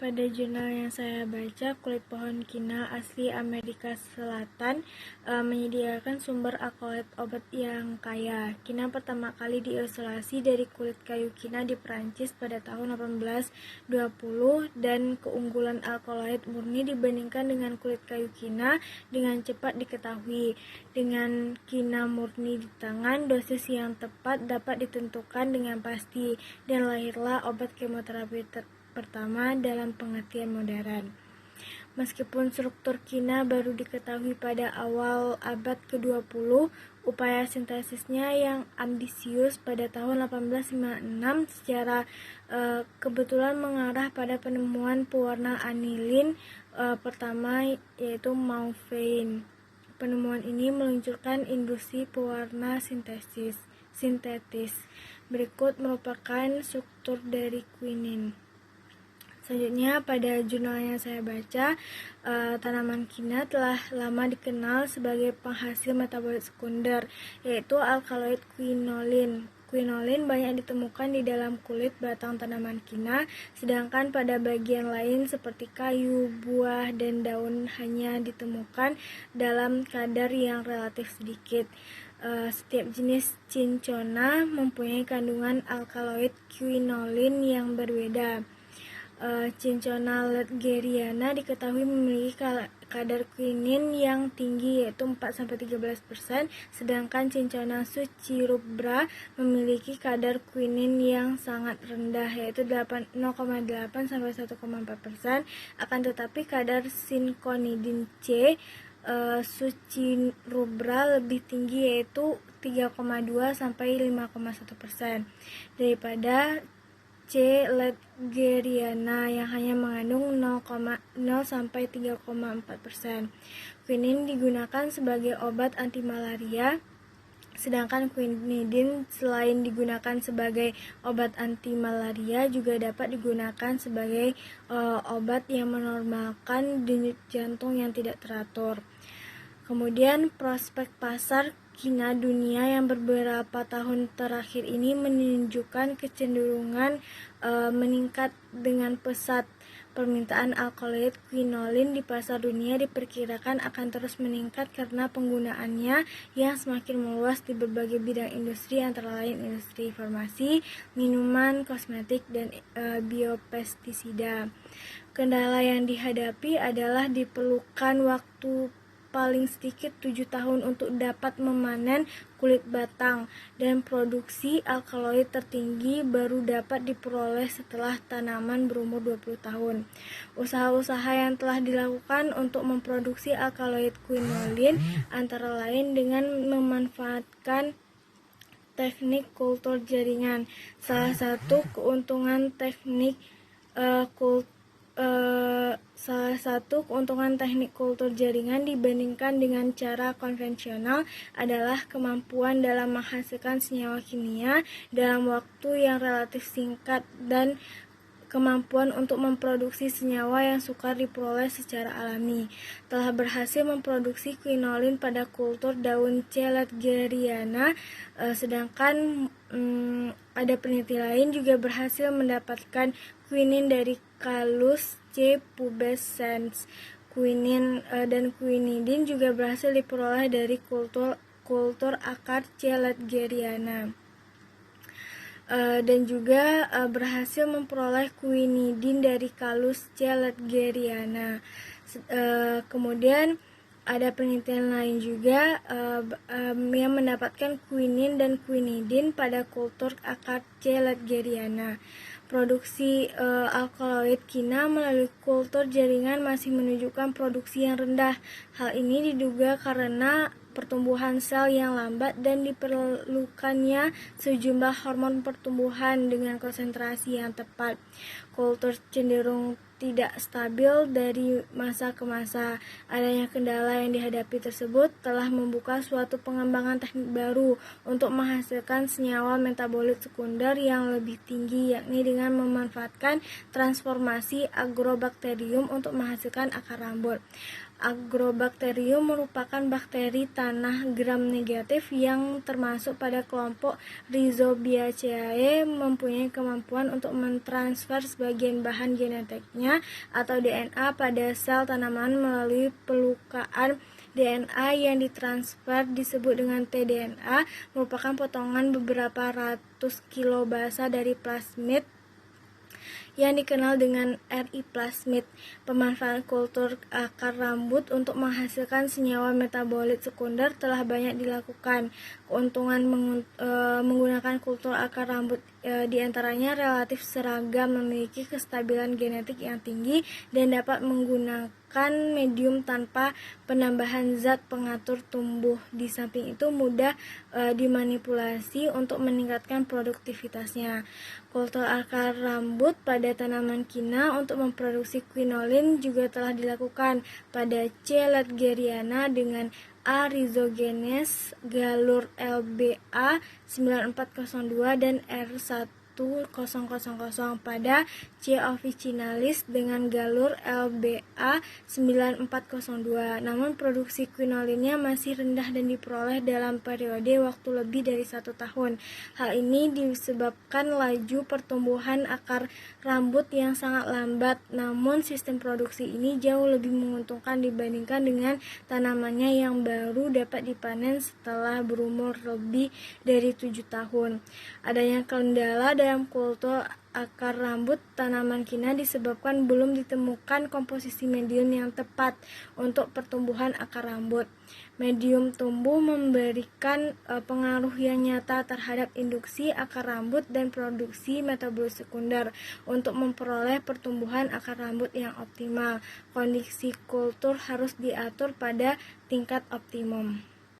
Pada jurnal yang saya baca, kulit pohon kina asli Amerika Selatan menyediakan sumber alkaloid obat yang kaya. Kina pertama kali diisolasi dari kulit kayu kina di Perancis pada tahun 1820 dan keunggulan alkaloid murni dibandingkan dengan kulit kayu kina dengan cepat diketahui. Dengan kina murni di tangan, dosis yang tepat dapat ditentukan dengan pasti dan lahirlah obat kemoterapi pertama dalam pengertian modern. Meskipun struktur kina baru diketahui pada awal abad ke-20, upaya sintesisnya yang ambisius pada tahun 1856 secara kebetulan mengarah pada penemuan pewarna anilin pertama, yaitu Maupin. Penemuan ini meluncurkan industri pewarna sintetis. Berikut merupakan struktur dari quinin. Selanjutnya, pada jurnal yang saya baca, tanaman kina telah lama dikenal sebagai penghasil metabolit sekunder, yaitu alkaloid quinolin. Quinolin banyak ditemukan di dalam kulit batang tanaman kina, sedangkan pada bagian lain seperti kayu, buah, dan daun hanya ditemukan dalam kadar yang relatif sedikit. Setiap jenis cinchona mempunyai kandungan alkaloid quinolin yang berbeda. Cinchona ledgeriana diketahui memiliki kadar quinin yang tinggi, yaitu 4-13%, sedangkan Cinchona succirubra memiliki kadar quinin yang sangat rendah, yaitu 0,8-1,4%. Akan tetapi kadar sinconidin C succirubra lebih tinggi, yaitu 3,2-5,1% daripada C. ledgeriana yang hanya mengandung 0,0-3,4%. Quinin digunakan sebagai obat anti malaria, sedangkan quinidin selain digunakan sebagai obat anti malaria juga dapat digunakan sebagai obat yang menormalkan denyut jantung yang tidak teratur. Kemudian prospek pasar kina dunia yang beberapa tahun terakhir ini menunjukkan kecenderungan meningkat dengan pesat. Permintaan alkaloid quinolin di pasar dunia diperkirakan akan terus meningkat karena penggunaannya yang semakin meluas di berbagai bidang industri, antara lain industri farmasi, minuman, kosmetik, dan biopestisida. Kendala yang dihadapi adalah diperlukan waktu paling sedikit 7 tahun untuk dapat memanen kulit batang, dan produksi alkaloid tertinggi baru dapat diperoleh setelah tanaman berumur 20 tahun. Usaha-usaha yang telah dilakukan untuk memproduksi alkaloid quinolin antara lain dengan memanfaatkan teknik kultur jaringan. Salah satu keuntungan teknik kultur jaringan dibandingkan dengan cara konvensional adalah kemampuan dalam menghasilkan senyawa kimia dalam waktu yang relatif singkat dan kemampuan untuk memproduksi senyawa yang sukar diperoleh secara alami. Telah berhasil memproduksi quinolin pada kultur daun C. ledgeriana, sedangkan ada peneliti lain juga berhasil mendapatkan quinin dari Callus C. pubescens. Quinin dan quinidin juga berhasil diperoleh dari kultur akar C. ledgeriana. Dan juga berhasil memperoleh quinidin dari Callus C. ledgeriana. Kemudian ada penelitian lain juga yang mendapatkan quinin dan quinidin pada kultur akar C. ledgeriana. Produksi alkaloid kina melalui kultur jaringan masih menunjukkan produksi yang rendah. Hal ini diduga karena pertumbuhan sel yang lambat dan diperlukannya sejumlah hormon pertumbuhan dengan konsentrasi yang tepat. Kultur cenderung tidak stabil dari masa ke masa. Adanya kendala yang dihadapi tersebut telah membuka suatu pengembangan teknik baru untuk menghasilkan senyawa metabolit sekunder yang lebih tinggi, yakni dengan memanfaatkan transformasi agrobakterium untuk menghasilkan akar rambut. Agrobakterium merupakan bakteri tanah gram negatif yang termasuk pada kelompok Rhizobiaceae, mempunyai kemampuan untuk mentransfer sebagian bahan genetiknya atau DNA pada sel tanaman melalui pelukaan DNA yang ditransfer disebut dengan tDNA, merupakan potongan beberapa ratus kilo basa dari plasmid yang dikenal dengan RI plasmid. Pemanfaatan kultur akar rambut untuk menghasilkan senyawa metabolit sekunder telah banyak dilakukan. Keuntungan menggunakan kultur akar rambut diantaranya relatif seragam, memiliki kestabilan genetik yang tinggi, dan dapat menggunakan medium tanpa penambahan zat pengatur tumbuh. Di samping itu mudah dimanipulasi untuk meningkatkan produktivitasnya. Kultur akar rambut pada tanaman kina untuk memproduksi quinolin juga telah dilakukan pada C. ledgeriana dengan A. rhizogenes, galur LBA 9402 dan R1000 pada C. officinalis dengan galur LBA 9402. Namun produksi quinolinnya masih rendah dan diperoleh dalam periode waktu lebih dari 1 tahun. Hal ini disebabkan laju pertumbuhan akar rambut yang sangat lambat, namun sistem produksi ini jauh lebih menguntungkan dibandingkan dengan tanamannya yang baru dapat dipanen setelah berumur lebih dari 7 tahun. Adanya kendala dalam kultur akar rambut tanaman kina disebabkan belum ditemukan komposisi medium yang tepat untuk pertumbuhan akar rambut. Medium tumbuh memberikan pengaruh yang nyata terhadap induksi akar rambut dan produksi metabolit sekunder untuk memperoleh pertumbuhan akar rambut yang optimal. Kondisi kultur harus diatur pada tingkat optimum.